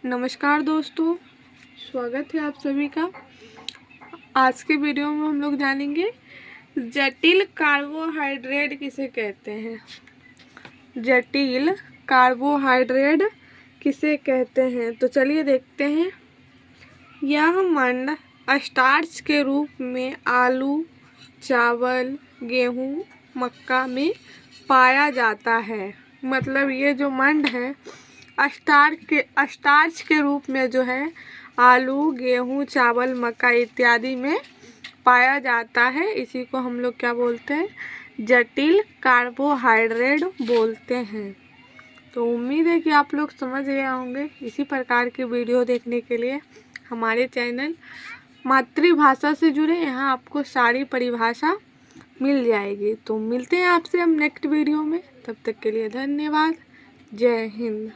नमस्कार दोस्तों, स्वागत है आप सभी का। आज के वीडियो में हम लोग जानेंगे जटिल कार्बोहाइड्रेट किसे कहते हैं। जटिल कार्बोहाइड्रेट किसे कहते हैं, तो चलिए देखते हैं। यह मंड स्टार्च के रूप में आलू, चावल, गेहूँ, मक्का में पाया जाता है। मतलब ये जो मंड है स्टार्च के रूप में जो है आलू, गेहूँ, चावल, मक्का इत्यादि में पाया जाता है। इसी को हम लोग क्या बोलते हैं, जटिल कार्बोहाइड्रेट बोलते हैं। तो उम्मीद है कि आप लोग समझ गए होंगे। इसी प्रकार की वीडियो देखने के लिए हमारे चैनल मातृभाषा से जुड़े, यहाँ आपको सारी परिभाषा मिल जाएगी। तो मिलते हैं आपसे हम नेक्स्ट वीडियो में। तब तक के लिए धन्यवाद। जय हिंद।